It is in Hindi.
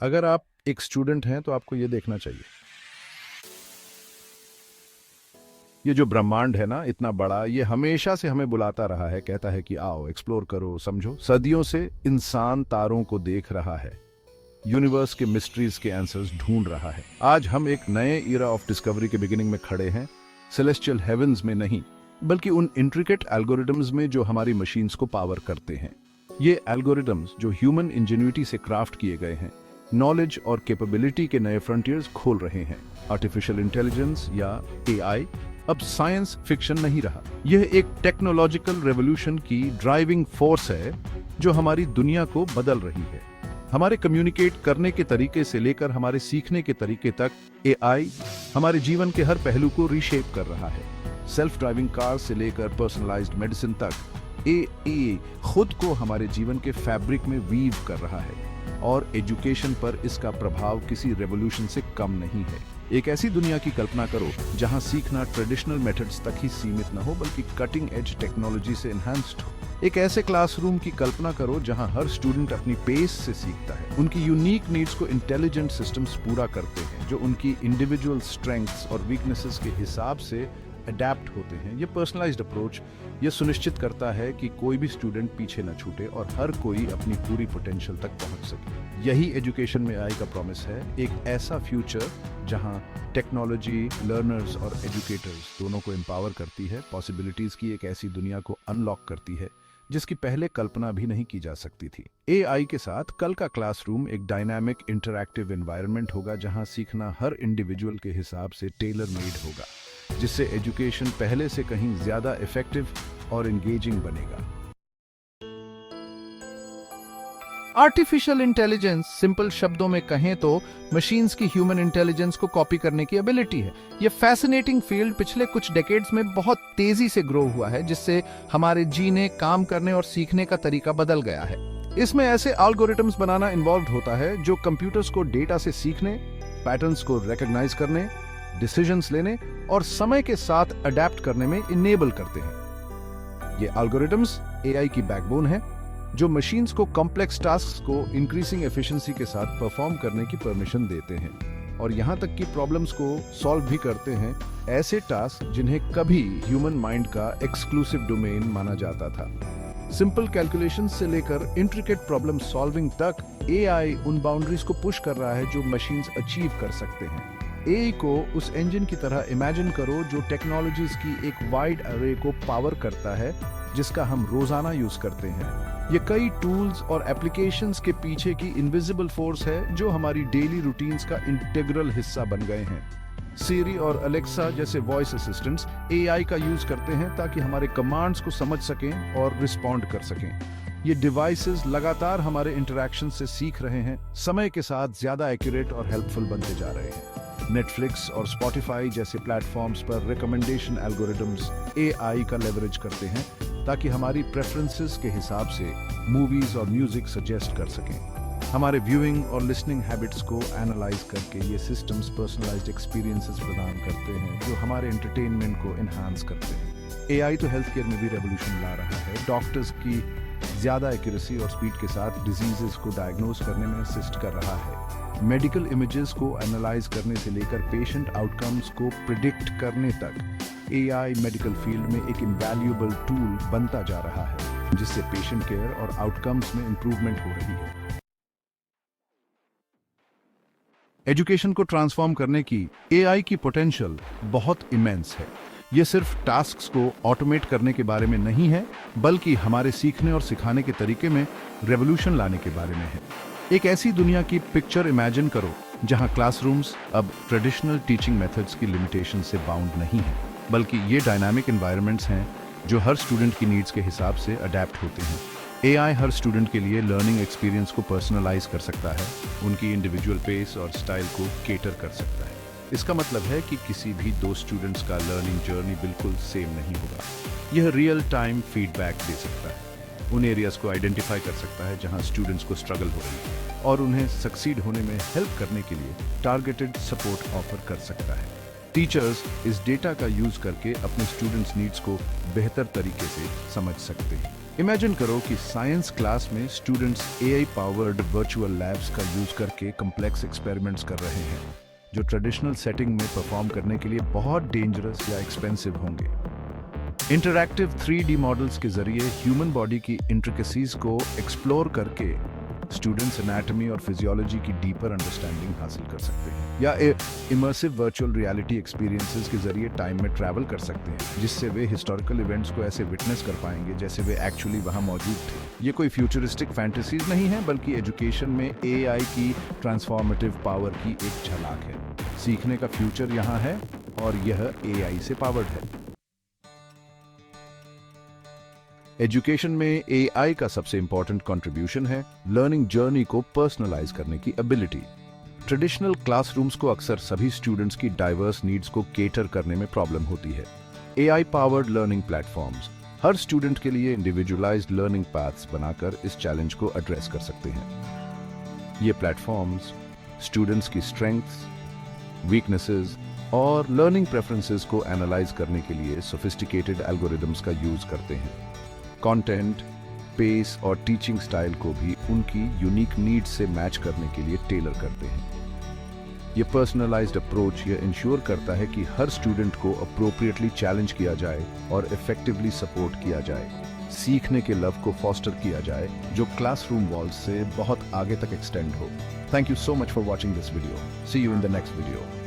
अगर आप एक स्टूडेंट हैं तो आपको ये देखना चाहिए। ये जो ब्रह्मांड है ना, इतना बड़ा, ये हमेशा से हमें बुलाता रहा है, कहता है कि आओ एक्सप्लोर करो, समझो। सदियों से इंसान तारों को देख रहा है, यूनिवर्स के मिस्ट्रीज के आंसर्स ढूंढ रहा है। आज हम एक नए ईरा ऑफ डिस्कवरी के बिगिनिंग में खड़े हैं, सेलेस्टियल हेवंस में नहीं, बल्कि उन इंट्रिकेट एल्गोरिदम्स में जो हमारी मशीन्स को पावर करते हैं। ये एल्गोरिदम्स जो ह्यूमन इंजेन्युइटी से क्राफ्ट किए गए हैं, नॉलेज और कैपेबिलिटी के नए फ्रंटियर्स खोल रहे हैं। आर्टिफिशियल इंटेलिजेंस या एआई अब साइंस फिक्शन नहीं रहा, यह एक टेक्नोलॉजिकल रेवोल्यूशन की ड्राइविंग फोर्स है जो हमारी दुनिया को बदल रही है। हमारे कम्युनिकेट करने के तरीके से लेकर हमारे सीखने के तरीके तक एआई हमारे जीवन के हर पहलू को रीशेप कर रहा है। सेल्फ ड्राइविंग कार से लेकर पर्सनलाइज्ड मेडिसिन तक एआई खुद को हमारे जीवन के फैब्रिक में वीव कर रहा है, और एजुकेशन पर इसका प्रभाव किसी रेवोल्यूशन से कम नहीं है। एक ऐसी दुनिया की कल्पना करो जहां सीखना ट्रेडिशनल मेथड्स तक ही सीमित न हो, बल्कि कटिंग एज टेक्नोलॉजी से एनहांस्ड हो। एक ऐसे क्लासरूम की कल्पना करो जहां हर स्टूडेंट अपनी पेस से सीखता है, उनकी यूनिक नीड्स को इंटेलिजेंट सिस्टम्स पूरा करते हैं जो उनकी इंडिविजुअल स्ट्रेंथ्स और वीकनेसेस के हिसाब से अडेप्ट होते हैं। ये पर्सनलाइज्ड अप्रोच ये सुनिश्चित करता है कि कोई भी स्टूडेंट पीछे न छूटे और हर कोई अपनी पूरी पोटेंशियल तक पहुंच सके। यही एजुकेशन में आई का प्रॉमिस है, एक ऐसा फ्यूचर जहां टेक्नोलॉजी लर्नर्स और एजुकेटर्स दोनों को एम्पावर करती है, पॉसिबिलिटीज की एक ऐसी दुनिया को अनलॉक करती है जिसकी पहले कल्पना भी नहीं की जा सकती थी। एआई के साथ कल का क्लासरूम एक डायनामिक इंटरैक्टिव एनवायरनमेंट होगा जहां सीखना हर इंडिविजुअल के हिसाब से टेलर मेड होगा, जिससे एजुकेशन पहले से कहीं ज्यादा इफेक्टिव और एंगेजिंग बनेगा। आर्टिफिशियल इंटेलिजेंस सिंपल शब्दों में कहें तो मशीन्स की ह्यूमन इंटेलिजेंस को कॉपी करने की एबिलिटी है। यह फैसिनेटिंग फील्ड पिछले कुछ डेकेड्स में बहुत तेजी से ग्रो हुआ है, जिससे हमारे जीने, काम करने और सीखने का तरीका बदल गया है। इसमें ऐसे एल्गोरिथम्स बनाना इन्वॉल्व होता है जो कंप्यूटर्स को डेटा से सीखने, पैटर्न्स को रिकॉग्नाइज करने, डिसीजंस लेने और समय के साथ अडेप्ट करने में इनेबल करते हैं। ये एल्गोरिथम्स एआई की बैकबोन है जो मशीन्स को कॉम्प्लेक्स टास्क्स को इंक्रीजिंग एफिशिएंसी के साथ परफॉर्म करने की परमिशन देते हैं, और यहां तक कि प्रॉब्लम्स को सॉल्व भी करते हैं, ऐसे टास्क जिन्हें कभी ह्यूमन माइंड का एक्सक्लूसिव डोमेन माना जाता था। सिंपल कैलकुलेशन से लेकर इंट्रिकेट प्रॉब्लम सॉल्विंग तक एआई उन बाउंड्रीज को पुश कर रहा है जो मशीन्स अचीव कर सकते हैं। एआई को उस इंजन की तरह इमेजिन करो जो टेक्नोलॉजीज की एक वाइड अरे को पावर करता है, जिसका हम रोजाना यूज करते हैं। ये कई टूल्स और एप्लीकेशंस के पीछे की इनविजिबल फोर्स है जो हमारी डेली रूटीन्स का इंटीग्रल हिस्सा बन गए हैं। सीरी और अलेक्सा जैसे वॉइस असिस्टेंट्स एआई का यूज करते हैं ताकि हमारे कमांड्स को समझ सकें और रिस्पॉन्ड कर सकें। ये डिवाइसेस लगातार हमारे इंटरैक्शन से सीख रहे हैं, समय के साथ ज्यादा एक्यूरेट और हेल्पफुल बनते जा रहे हैं। नेटफ्लिक्स और स्पॉटिफाई जैसे प्लेटफॉर्म्स पर रिकमेंडेशन एल्गोरिदम्स एआई का लेवरेज करते हैं ताकि हमारी प्रेफरेंसेस के हिसाब से मूवीज और म्यूजिक सजेस्ट कर सकें। हमारे व्यूइंग और लिसनिंग हैबिट्स को एनालाइज करके ये सिस्टम्स पर्सनलाइज्ड एक्सपीरियंसेस प्रदान करते हैं जो हमारे एंटरटेनमेंट को एनहांस करते हैं। एआई तो हेल्थ केयर में भी रेवोल्यूशन ला रहा है। डॉक्टर्स की ज्यादा एक्यूरेसी और स्पीड के साथ डिजीजेस को डायग्नोज करने में असिस्ट कर रहा है। मेडिकल इमेजेस को एनालाइज करने से लेकर पेशेंट आउटकम्स को प्रिडिक्ट करने तक एआई मेडिकल फील्ड में एक इनवैल्यूएबल टूल बनता जा रहा है, जिससे पेशेंट केयर और आउटकम्स में इंप्रूवमेंट हो रही है। एजुकेशन को ट्रांसफॉर्म करने की एआई की पोटेंशियल बहुत इमेंस है। ये सिर्फ टास्क्स को ऑटोमेट करने के बारे में नहीं है, बल्कि हमारे सीखने और सिखाने के तरीके में रेवोल्यूशन लाने के बारे में है। एक ऐसी दुनिया की पिक्चर इमेजिन करो जहां क्लासरूम्स अब ट्रेडिशनल टीचिंग मेथड्स की लिमिटेशन से बाउंड नहीं है, बल्कि ये डायनामिक एनवायरनमेंट्स हैं जो हर स्टूडेंट की नीड्स के हिसाब से अडेप्ट होते हैं। एआई हर स्टूडेंट के लिए लर्निंग एक्सपीरियंस को पर्सनलाइज कर सकता है, उनकी इंडिविजुअल पेस और स्टाइल को केटर कर सकता है। इसका मतलब है कि किसी भी दो स्टूडेंट्स का लर्निंग जर्नी बिल्कुल सेम नहीं होगा। यह रियल टाइम फीडबैक दे सकता है, उन एरियाज को आइडेंटिफाई कर सकता है जहां स्टूडेंट्स को स्ट्रगल हो रही है, और उन्हें सक्सीड होने में हेल्प करने के लिए टारगेटेड सपोर्ट ऑफर कर सकता है। टीचर्स इस डेटा का यूज करके अपने स्टूडेंट्स नीड्स को बेहतर तरीके से समझ सकते हैं। इमेजिन करो कि साइंस क्लास में students AI powered virtual labs का यूज करके कॉम्प्लेक्स एक्सपेरिमेंट्स कर रहे हैं जो ट्रेडिशनल सेटिंग में परफॉर्म करने के लिए बहुत डेंजरस या एक्सपेंसिव होंगे। इंटरैक्टिव 3D मॉडल्स के जरिए ह्यूमन बॉडी की इंट्रिकेसीज को एक्सप्लोर करके स्टूडेंट्स एनाटॉमी और फिजियोलॉजी की डीपर अंडरस्टैंडिंग हासिल कर सकते हैं, या इमर्सिव वर्चुअल रियलिटी एक्सपीरियंसेस के जरिए टाइम में ट्रैवल कर सकते हैं, जिससे वे हिस्टोरिकल इवेंट्स को ऐसे विटनेस कर पाएंगे जैसे वे एक्चुअली वहां मौजूद थे। ये कोई फ्यूचरिस्टिक फैंटेसीज नहीं है, बल्कि एजुकेशन में एआई की ट्रांसफॉर्मेटिव पावर की एक झलक है। सीखने का फ्यूचर यहाँ है और यह एआई से पावर्ड है। एजुकेशन में एआई का सबसे इंपॉर्टेंट कंट्रीब्यूशन है लर्निंग जर्नी को पर्सनलाइज करने की एबिलिटी। ट्रेडिशनल क्लासरूम्स को अक्सर सभी स्टूडेंट्स की डाइवर्स नीड्स को केटर करने में प्रॉब्लम होती है। एआई पावर्ड लर्निंग प्लेटफॉर्म्स हर स्टूडेंट के लिए इंडिविजुअलाइज्ड लर्निंग पाथ्स बनाकर इस चैलेंज को एड्रेस कर सकते हैं। ये प्लेटफॉर्म्स स्टूडेंट्स की स्ट्रेंथ्स, वीकनेसेस और लर्निंग प्रेफरेंसेस को एनालाइज करने के लिए सोफिस्टिकेटेड एल्गोरिदम्स का यूज करते हैं। कंटेंट, पेस और टीचिंग स्टाइल को भी उनकी यूनिक नीड्स से मैच करने के लिए टेलर करते हैं। ये पर्सनलाइज्ड अप्रोच यह इंश्योर करता है कि हर स्टूडेंट को अप्रोप्रिएटली चैलेंज किया जाए और इफेक्टिवली सपोर्ट किया जाए। सीखने के लव को फॉस्टर किया जाए जो क्लासरूम वॉल्स से बहुत आगे तक एक्सटेंड हो। Thank you so much for watching this video. See you in the next video.